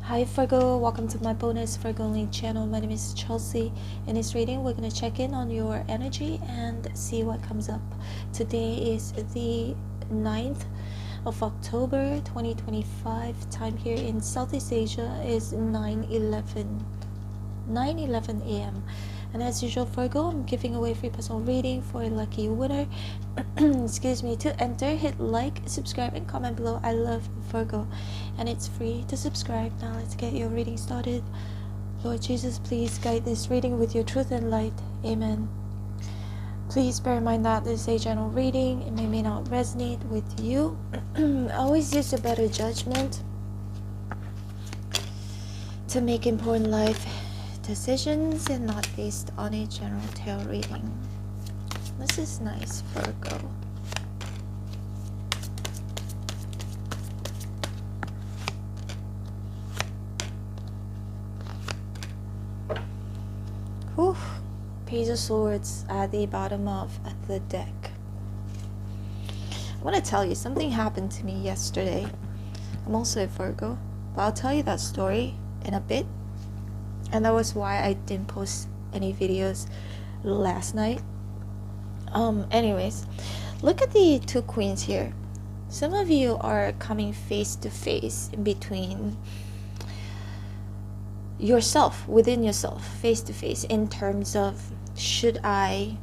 Hi Virgo, welcome to my bonus Virgo only channel. My name is Chelsea. In this reading, we're going to check in on your energy and see what comes up. Today is the 9th of October 2025. Time here in Southeast Asia is 9:11 a.m. And as usual, Virgo, I'm giving away free personal reading for a lucky winner. Excuse me. To enter, hit like, subscribe, and comment below. I love Virgo, and it's free to subscribe. Now let's get your reading started. Lord Jesus, please guide this reading with your truth and light. Amen. Please bear in mind that this is a general reading. It may not resonate with you. Always use a better judgment to make important life decisions and not based on a general tarot reading. This is nice, Virgo. Whew. Page of Swords at the bottom of the deck. I want to tell you, something happened to me yesterday. I'm also a Virgo, but I'll tell you that story in a bit. And that was why I didn't post any videos last night. Anyways, look at the two queens here. Some of you are coming face to face in between yourself, within yourself, face to face, in terms of, should I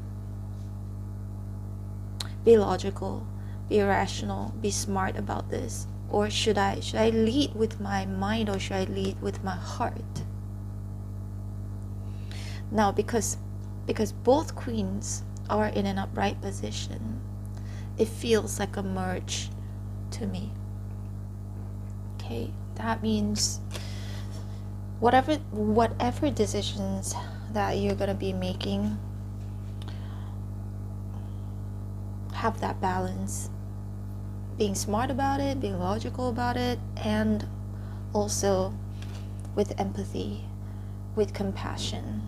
be logical, be rational, be smart about this, or should I lead with my mind, or should I lead with my heart? Now, because both queens are in an upright position, it feels like a merge to me. Okay, that means whatever decisions that you're gonna be making, have that balance, being smart about it, being logical about it, and also with empathy, with compassion,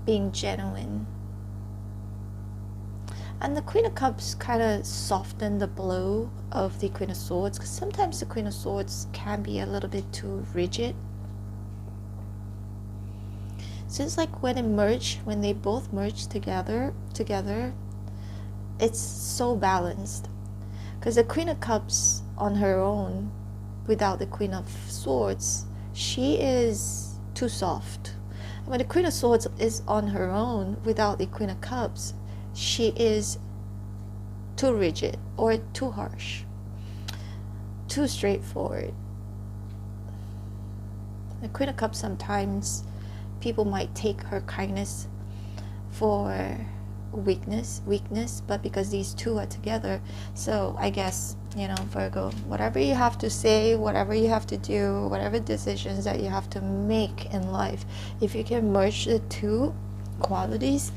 being genuine. And the Queen of Cups kind of softened the blow of the Queen of Swords, because sometimes the Queen of Swords can be a little bit too rigid. So it's like when they both merge together, it's so balanced. Because the Queen of Cups on her own, without the Queen of Swords, she is too soft. When the Queen of Swords is on her own without the Queen of Cups, she is too rigid or too harsh, too straightforward. The Queen of Cups, sometimes people might take her kindness for weakness, but because these two are together, so I guess, Virgo, whatever you have to say, whatever you have to do, whatever decisions that you have to make in life, if you can merge the two qualities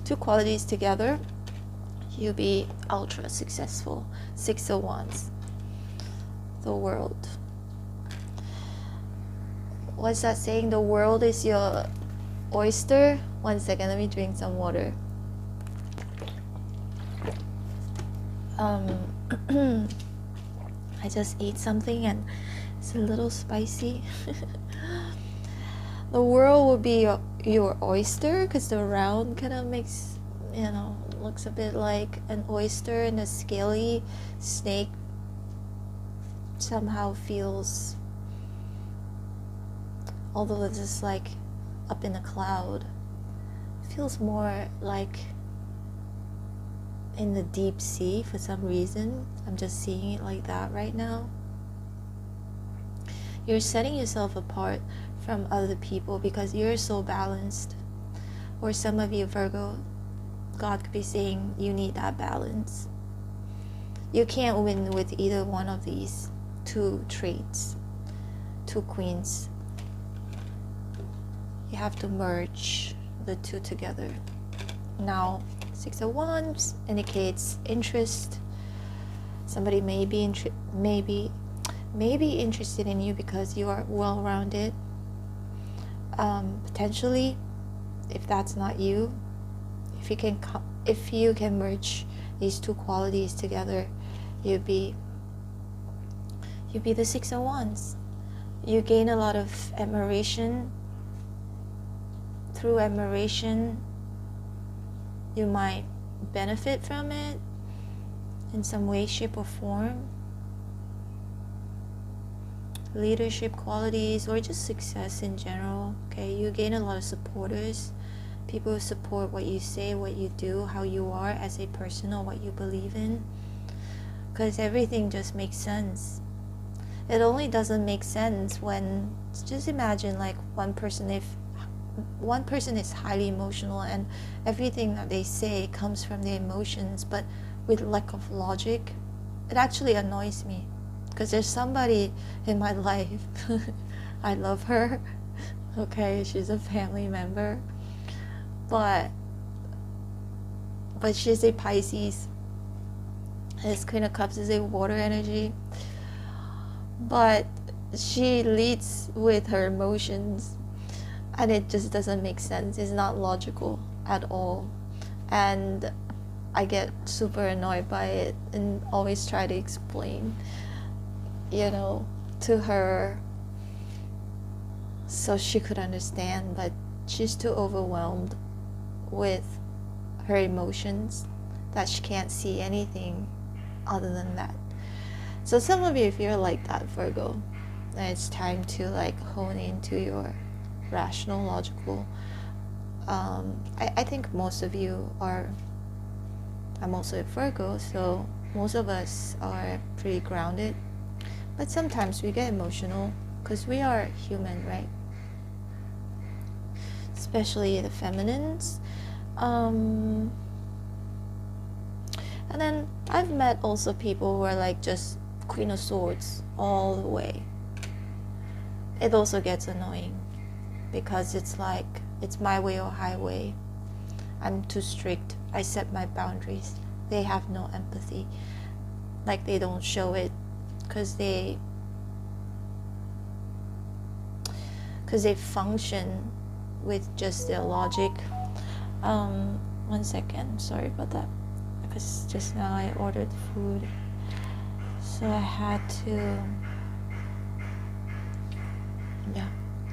two qualities together, you'll be ultra successful. 6 of Wands, the world. What's that saying? The world is your oyster. One second, let me drink some water. I just ate something and it's a little spicy. The world will be your oyster, because the round kind of makes, looks a bit like an oyster, and the scaly snake somehow feels, although it's just like up in a cloud, feels more like in the deep sea for some reason. I'm just seeing it like that right now. You're setting yourself apart from other people because you're so balanced. Or some of you, Virgo, God could be saying you need that balance. You can't win with either one of these two traits, two queens. You have to merge the two together. Now, 6 of Wands indicates interest. Somebody may be interested in you because you are well-rounded. Potentially, if that's not you, if you can merge these two qualities together, you'd be the Six of Wands. You gain a lot of admiration. Through admiration, you might benefit from it in some way, shape, or form. Leadership qualities, or just success in general. Okay, you gain a lot of supporters. People who support what you say, what you do, how you are as a person, or what you believe in. Because everything just makes sense. It only doesn't make sense when, just imagine like one person, if one person is highly emotional and everything that they say comes from their emotions, but with lack of logic, it actually annoys me. Because there's somebody in my life, I love her, okay, she's a family member, but she's a Pisces. This Queen of Cups is a water energy, but she leads with her emotions, and it just doesn't make sense. It's not logical at all, and I get super annoyed by it and always try to explain, to her so she could understand, but she's too overwhelmed with her emotions that she can't see anything other than that. So some of you, if you're like that, Virgo, then it's time to like hone into your rational, logical. I think most of you are, I'm also a Virgo, so most of us are pretty grounded. But sometimes we get emotional because we are human, right? Especially the feminines. And then I've met also people who are like just Queen of Swords all the way. It also gets annoying because it's like, it's my way or highway. I'm too strict. I set my boundaries. They have no empathy. Like, they don't show it because they function with just their logic. 1 second, sorry about that, because just now I ordered food, so I had to,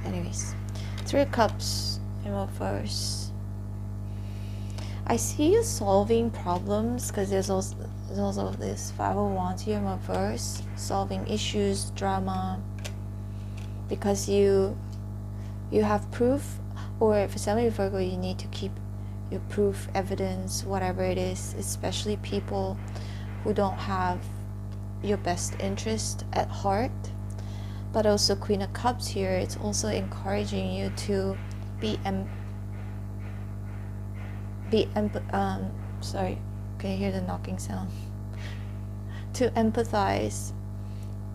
anyways. 3 of Cups in reverse. I see you solving problems, because there's also this 5 of Wands here in reverse, solving issues, drama, because you have proof, or for some of you Virgo, you need to keep your proof, evidence, whatever it is, especially people who don't have your best interest at heart. But also Queen of Cups here, it's also encouraging you to sorry, can you hear the knocking sound? To empathize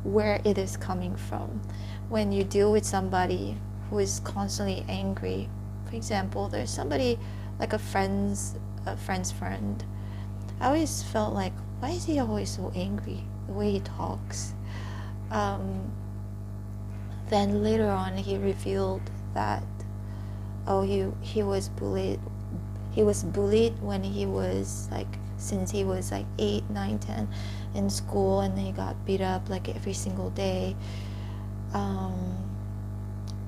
where it is coming from. When you deal with somebody who is constantly angry, for example, there's somebody like a friend's friend. I always felt like, why is he always so angry, the way he talks? Then later on he revealed that, he was bullied. He was bullied when he was like, since he was like 8, 9, 10 in school, and he got beat up like every single day.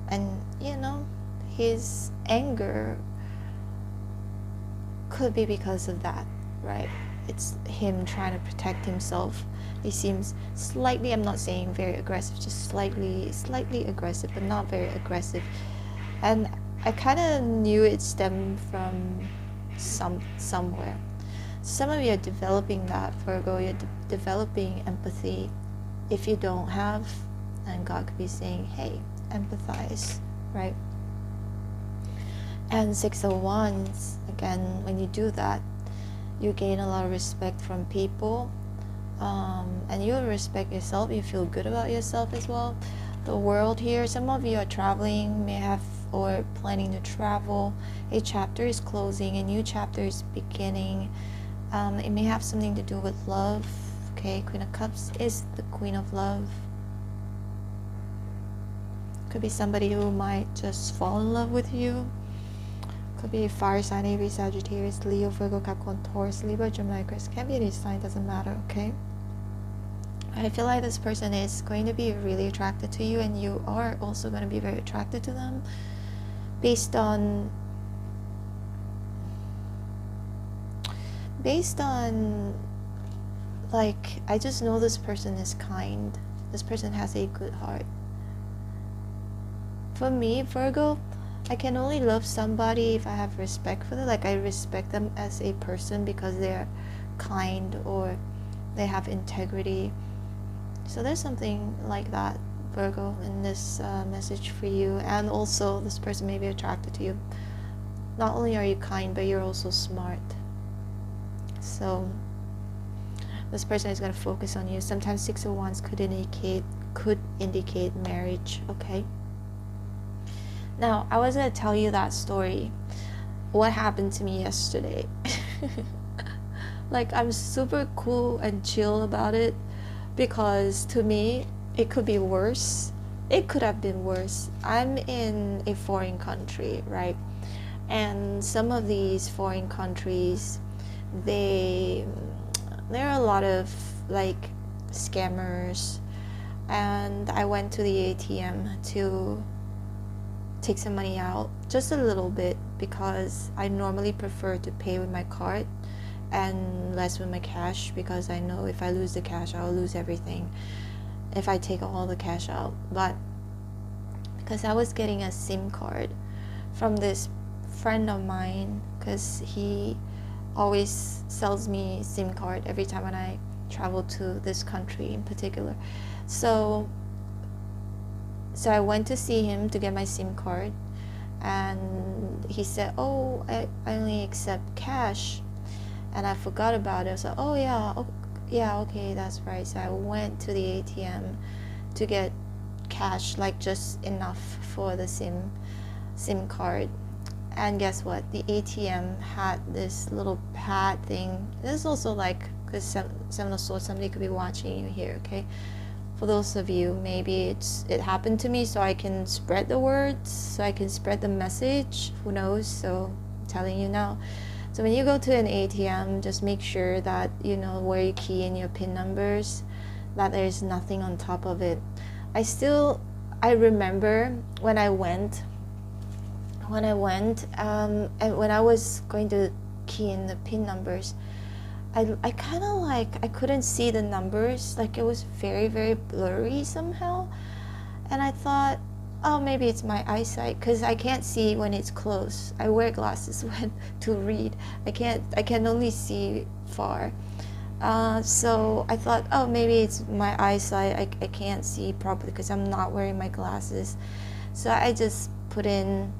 And his anger could be because of that, right? It's him trying to protect himself. He seems slightly, I'm not saying very aggressive, just slightly aggressive, but not very aggressive. And I kind of knew it stemmed from somewhere. Some of you are developing that, Virgo. You're developing empathy. If you don't have, and God could be saying, hey, empathize, right? And 6 of Wands, again, when you do that, you gain a lot of respect from people, and you respect yourself. You feel good about yourself as well. The world here, some of you are traveling, may have, or planning to travel. A chapter is closing, a new chapter is beginning. It may have something to do with love. Okay, Queen of Cups is the Queen of Love. Could be somebody who might just fall in love with you. Could be fire sign, Aries, Sagittarius, Leo, Virgo, Capricorn, Taurus, Libra, Gemini, Aquarius. Can't be any sign, doesn't matter, okay? I feel like this person is going to be really attracted to you, and you are also going to be very attracted to them based on like, I just know this person is kind. This person has a good heart. For me, Virgo, I can only love somebody if I have respect for them. Like, I respect them as a person because they're kind or they have integrity. So there's something like that, Virgo, in this message for you. And also, this person may be attracted to you. Not only are you kind, but you're also smart. So this person is going to focus on you. Sometimes Six of Wands could indicate marriage. Okay. Now, I was going to tell you that story. What happened to me yesterday? Like, I'm super cool and chill about it because to me, it could be worse. It could have been worse. I'm in a foreign country, right? And some of these foreign countries, there are a lot of like scammers, and I went to the ATM to take some money out, just a little bit, because I normally prefer to pay with my card and less with my cash, because I know if I lose the cash, I'll lose everything if I take all the cash out. But because I was getting a SIM card from this friend of mine, because he always sells me SIM card every time when I travel to this country in particular. So I went to see him to get my SIM card, and he said, oh, I only accept cash, and I forgot about it. I was like, oh yeah, okay, that's right. So I went to the ATM to get cash, like just enough for the SIM card. And guess what? The ATM had this little pad thing. This is also like, because Seven of Swords, somebody could be watching you here, okay? For those of you, maybe it happened to me, so I can spread the words, so I can spread the message. Who knows? So I'm telling you now. So when you go to an ATM, just make sure that you know where you key in your PIN numbers, that there's nothing on top of it. I remember when I went, and when I was going to key in the PIN numbers, I kind of like, I couldn't see the numbers, like it was very, very blurry somehow. And I thought, oh, maybe it's my eyesight, because I can't see when it's close. I wear glasses when to read. I can only see far. So I thought, oh, maybe it's my eyesight. I can't see properly because I'm not wearing my glasses. So I just put in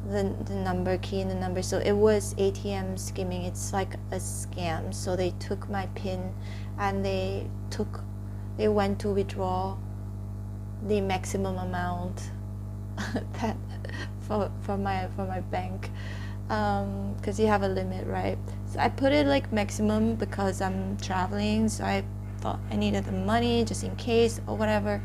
the number, key in the number. So it was ATM skimming. It's like a scam. So they took my PIN and they went to withdraw the maximum amount that for my bank, because you have a limit, right? So I put it like maximum because I'm traveling, so I thought I needed the money just in case or whatever.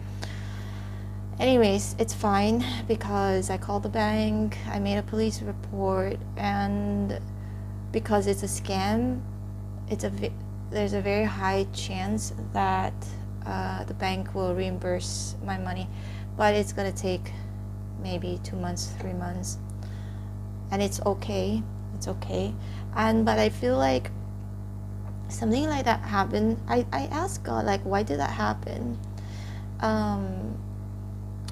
Anyways, it's fine because I called the bank, I made a police report, and because it's a scam, there's a very high chance that the bank will reimburse my money, but it's gonna take maybe 2 months, 3 months, and it's okay. But I feel like something like that happened. I asked God, like, why did that happen?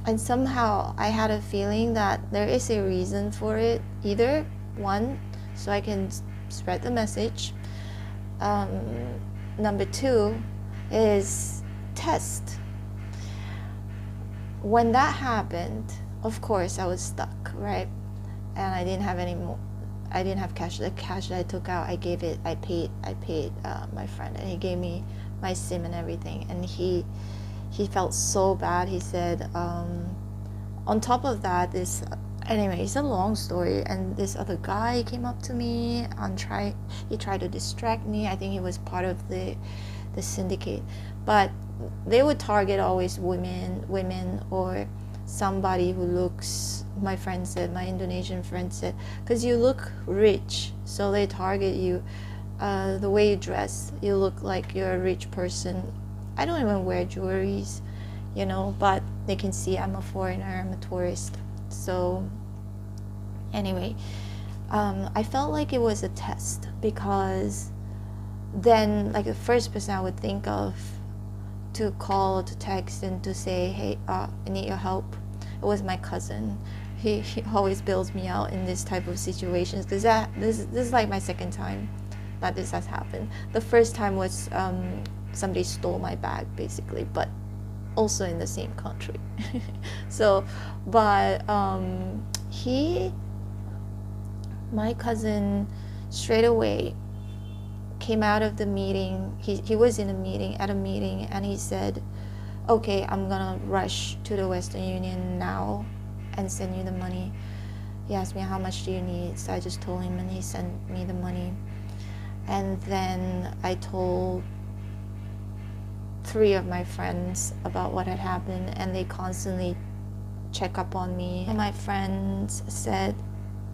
And somehow I had a feeling that there is a reason for it. Either one, so I can spread the message. Number two is test. When that happened, of course I was stuck, right? And I didn't have any more. I didn't have cash. The cash that I took out, I paid my friend, and he gave me my SIM and everything. And he felt so bad. He said, on top of that, anyway, it's a long story. And this other guy came up to me and he tried to distract me. I think he was part of the syndicate, but they would target always women or somebody who looks, my Indonesian friend said, because you look rich, so they target you. The way you dress, you look like you're a rich person, I don't even wear jewelries, you know, but they can see I'm a foreigner, I'm a tourist. So anyway, I felt like it was a test, because then like the first person I would think of to call, to text, and to say, hey, I need your help, it was my cousin. He always bails me out in this type of situations, because this is like my second time that this has happened. The first time was somebody stole my bag basically, but also in the same country. So but my cousin straight away came out of the meeting. He was in a meeting, and he said, okay, I'm gonna rush to the Western Union now and send you the money. He asked me, how much do you need? So I just told him, and he sent me the money. And then I told 3 of my friends about what had happened, and they constantly check up on me. And my friends said,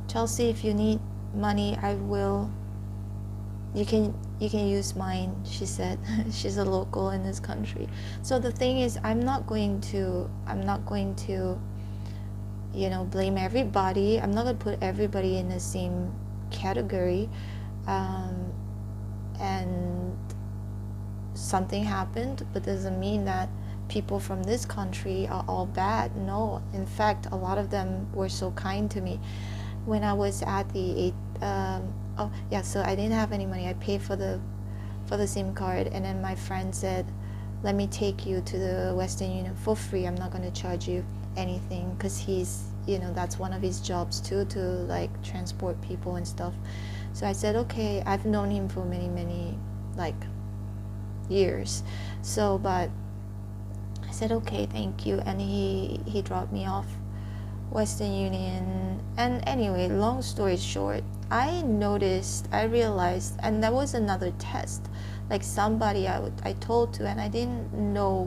Chelsea, if you need money, I will. You can use mine, she said. She's a local in this country. So the thing is, I'm not going to you know, blame everybody. I'm not going to put everybody in the same category. And something happened, but doesn't mean that people from this country are all bad. No, in fact, a lot of them were so kind to me. When I was at the so I didn't have any money. I paid for the SIM card, and then my friend said, let me take you to the Western Union for free. I'm not going to charge you anything, because he's, you know, that's one of his jobs too, to like transport people and stuff. So I said, okay. I've known him for many like years, so but I said, okay, thank you. And he dropped me off Western Union. And anyway, long story short, I realized, and that was another test, like somebody I told to, and I didn't know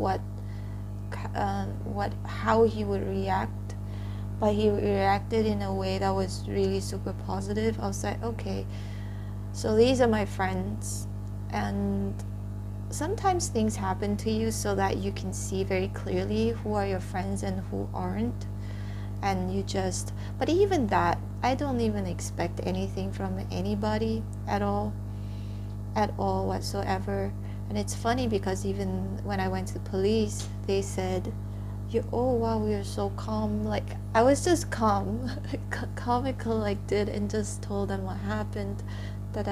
how he would react, but he reacted in a way that was really super positive. I was like, okay, so these are my friends. And sometimes things happen to you so that you can see very clearly who are your friends and who aren't. And you just, but even that, I don't even expect anything from anybody at all whatsoever. And it's funny, because even when I went to the police, they said, oh wow, you're so calm. Like, I was just calm calm and collected, and just told them what happened, But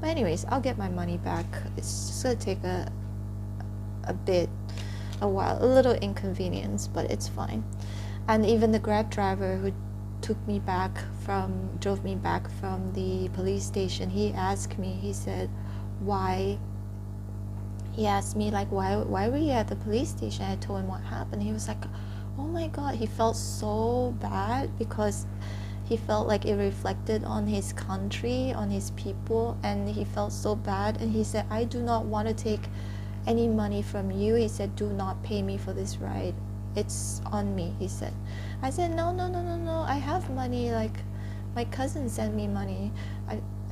anyways, I'll get my money back. It's just gonna take a while, a little inconvenience, but it's fine. And even the Grab driver who drove me back from the police station, he asked me, he said, why? He asked me, like, why were you at the police station? I told him what happened. He was like, oh my god, he felt so bad, because he felt like it reflected on his country, on his people, and he felt so bad. And he said, I do not want to take any money from you. He said, do not pay me for this ride. It's on me, he said. I said, no, I have money. Like, my cousin sent me money.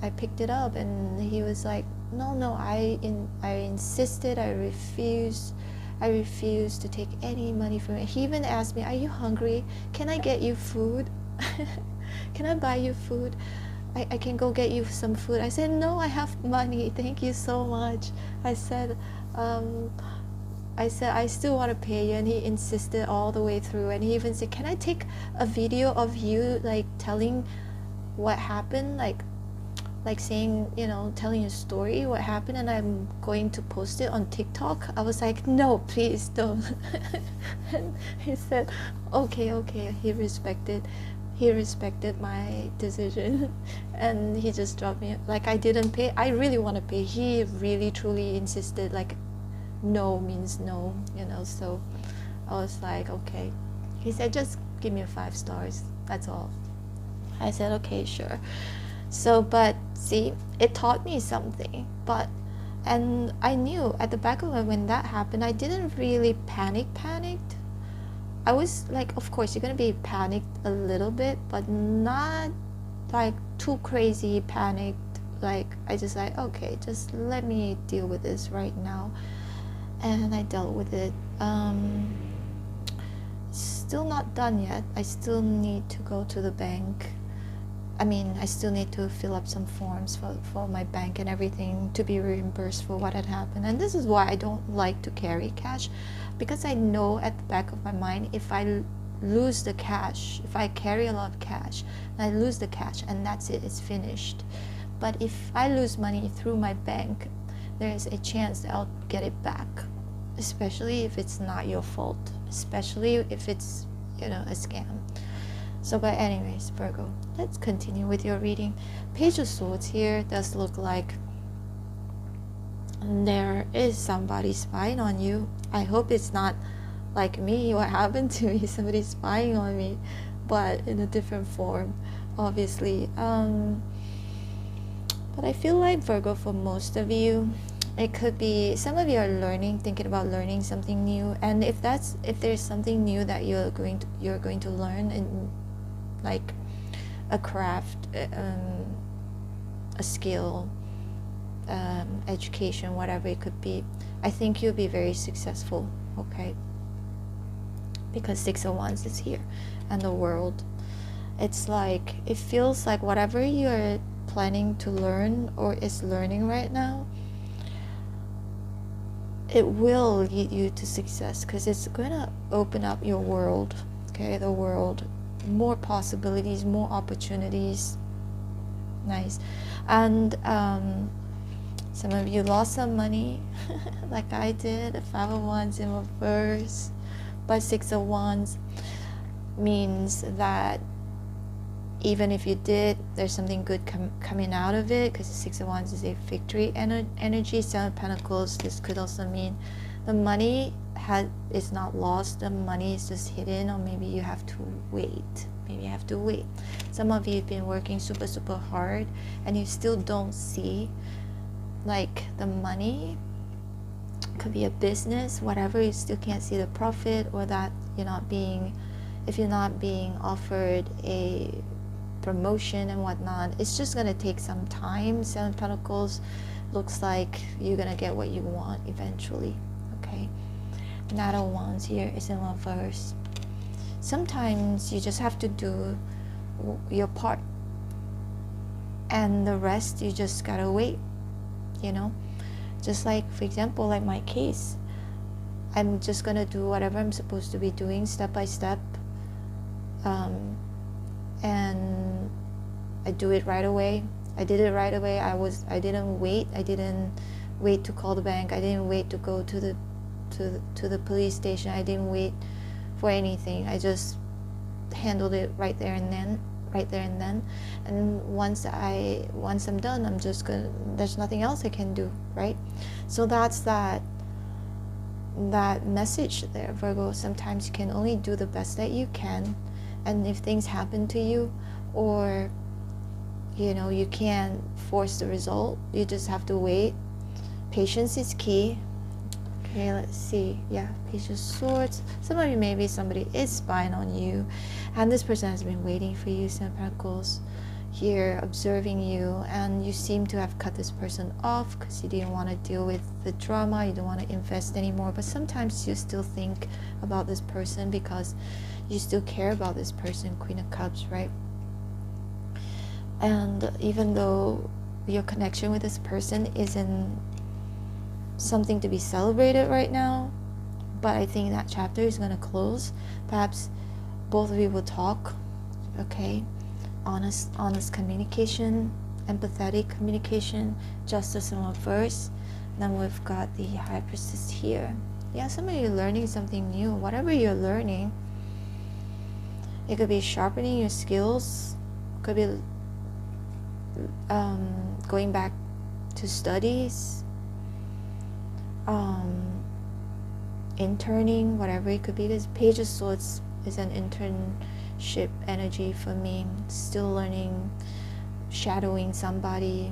I picked it up. And he was like, no, I insisted. I refused to take any money from it. He even asked me, are you hungry? Can I get you food? Can I buy you food? I can go get you some food. I said, no, I have money. Thank you so much. I said, I still want to pay you. And he insisted all the way through. And he even said, can I take a video of you, like, telling what happened? Like saying, telling a story, what happened, and I'm going to post it on TikTok. I was like, no, please don't. And he said, okay. He respected my decision, and he just dropped me. Like, I didn't pay. I really want to pay. He really truly insisted, like, no means no, so I was like, okay. He said, just give me 5 stars, that's all. I said, okay, sure. So, but see, it taught me something. And I knew at the back of my, when that happened, I didn't really panicked. I was like, of course you're gonna be panicked a little bit, but not like too crazy panicked. Like, I just like, okay, just let me deal with this right now. and I dealt with it. Still not done yet. I still need to go to the bank. I mean, I still need to fill up some forms for my bank and everything to be reimbursed for what had happened. And this is why I don't like to carry cash, because I know at the back of my mind, if I lose the cash, if I carry a lot of cash, and I lose the cash, and that's it, it's finished. But if I lose money through my bank, there's a chance that I'll get it back, especially if it's not your fault, especially if it's, you know, a scam. So, but anyways, Virgo, let's continue with your reading. Page of Swords here does look like there is somebody spying on you. I hope it's not like me, what happened to me, somebody spying on me, but in a different form, obviously. But I feel like, Virgo, for most of you, it could be some of you are thinking about learning something new, and if there's something new that you're going to learn, in like a craft, a skill, education, whatever it could be, I think you'll be very successful. Okay, because Six of Wands is here, and the World. It's like, it feels like whatever you're planning to learn or is learning right now, it will lead you to success, because it's going to open up your world. Okay, the world, more possibilities, more opportunities. Nice. And some of you lost some money like I did. The Five of Wands in reverse, but Six of Wands means that even if you did, there's something good coming out of it, because the Six of Wands is a victory energy. Seven of Pentacles, this could also mean the money is not lost, the money is just hidden, or maybe you have to wait. Some of you have been working super hard and you still don't see like the money. Could be a business, whatever, you still can't see the profit, or that if you're not being offered a promotion and whatnot, it's just gonna take some time. Seven of Pentacles looks like you're gonna get what you want eventually. Okay, Knight of Wands here is in reverse. Sometimes you just have to do your part, and the rest you just gotta wait. Just like, for example, like my case, I'm just gonna do whatever I'm supposed to be doing step by step, and I do it right away. I did it right away. I didn't wait. I didn't wait to call the bank. I didn't wait to go to the police station. I didn't wait for anything. I just handled it right there and then. And once I'm done, there's nothing else I can do, right? So that's that message there, Virgo. Sometimes you can only do the best that you can, and if things happen to you, or you can't force the result, you just have to wait. Patience is key. Okay, let's see. Yeah, Page of Swords. Some of you, maybe somebody is spying on you, and this person has been waiting for you. Seven of Pentacles here, observing you, and you seem to have cut this person off because you didn't want to deal with the drama. You don't want to invest anymore, but sometimes you still think about this person because you still care about this person. Queen of Cups, right? And even though your connection with this person isn't something to be celebrated right now, but I think that chapter is going to close. Perhaps both of you will talk. Okay, honest communication, empathetic communication. Justice in reverse. Then we've got the High Priestess here. Yeah, some of you are learning something new. Whatever you're learning, it could be sharpening your skills, could be going back to studies, interning, whatever it could be. This Page of Swords is an internship energy for me. Still learning, shadowing somebody.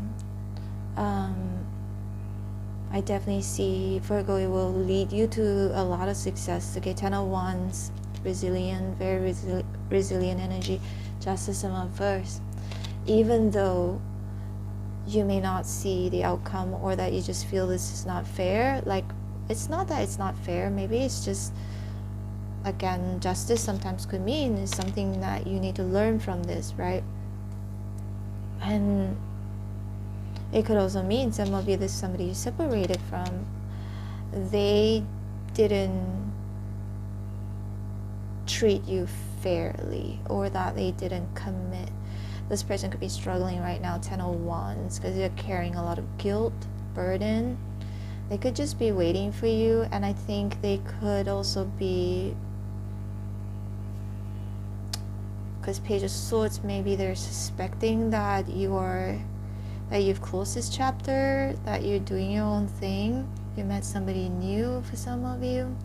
I definitely see, Virgo, it will lead you to a lot of success. Okay, Ten of Wands, resilient, very resilient energy. Justice in reverse. Even though you may not see the outcome, or that you just feel this is not fair, like it's not that it's not fair. Maybe it's just, again, justice sometimes could mean is something that you need to learn from this, right? And it could also mean some of you, this is somebody you separated from, they didn't treat you fairly, or that they didn't commit. This person could be struggling right now, 10 of Wands, because they're carrying a lot of guilt, burden. They could just be waiting for you, and I think they could also be, because Page of Swords, maybe they're suspecting that you've closed this chapter, that you're doing your own thing, you met somebody new for some of you.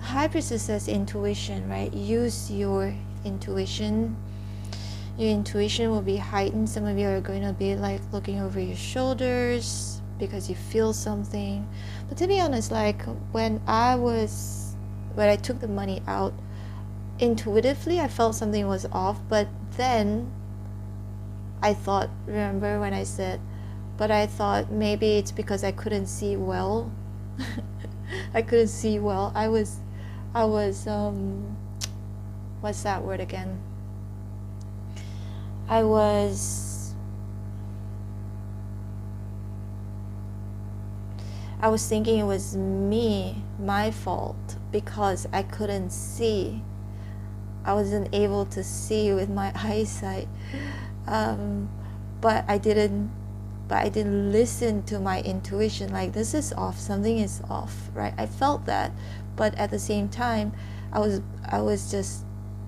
High Priestess says intuition, right? Use your intuition. Your intuition will be heightened. Some of you are going to be like looking over your shoulders because you feel something. But to be honest, like when I took the money out, intuitively I felt something was off, but then I thought, remember when I said, but I thought maybe it's because I couldn't see well. I couldn't see well. I was what's that word again? I was thinking it was my fault, because I couldn't see. I wasn't able to see with my eyesight. But I didn't listen to my intuition, like this is off, something is off, right? I felt that, but at the same time I was just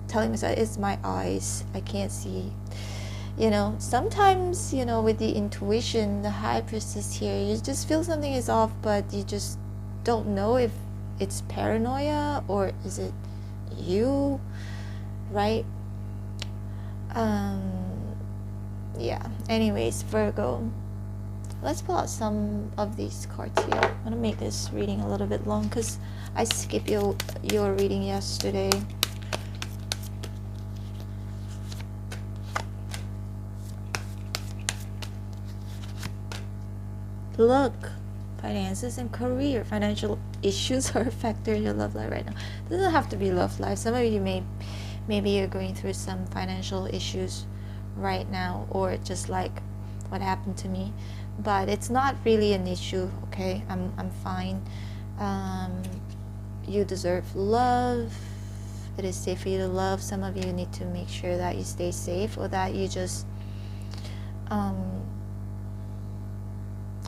telling myself, it's my eyes, I can't see. You know, sometimes, you know, with the intuition, the High Priestess here, you just feel something is off, but you just don't know if it's paranoia or is it you, right? Yeah, anyways, Virgo, let's pull out some of these cards here. I'm gonna make this reading a little bit long because I skipped your reading yesterday. Look, finances and career. Financial issues are a factor in your love life right now. It doesn't have to be love life. Some of you maybe you're going through some financial issues right now, or just like what happened to me, but it's not really an issue. Okay, I'm fine. You deserve love. It is safe for you to love. Some of you need to make sure that you stay safe, or that you just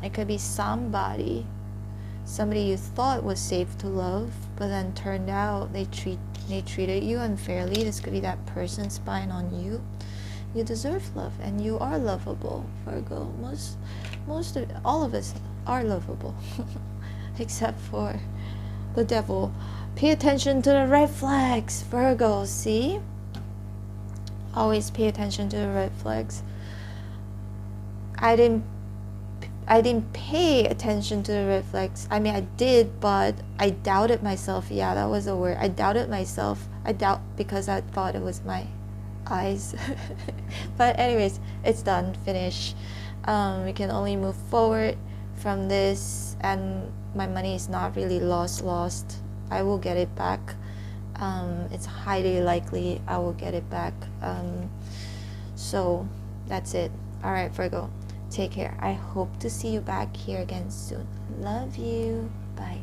it could be somebody you thought was safe to love, but then turned out they treated you unfairly. This could be that person spying on you. You deserve love, and you are lovable, Virgo. All of us are lovable, except for the devil. Pay attention to the red flags, Virgo. See? Always pay attention to the red flags. I didn't pay attention to the red flags. I mean, I did, but I doubted myself. Yeah, that was the word. I doubted myself. Because I thought it was my eyes. But anyways, it's done, finish. We can only move forward from this, and my money is not really lost. I will get it back. It's highly likely I will get it back. So that's it. All right, Virgo, take care. I hope to see you back here again soon. Love you. Bye.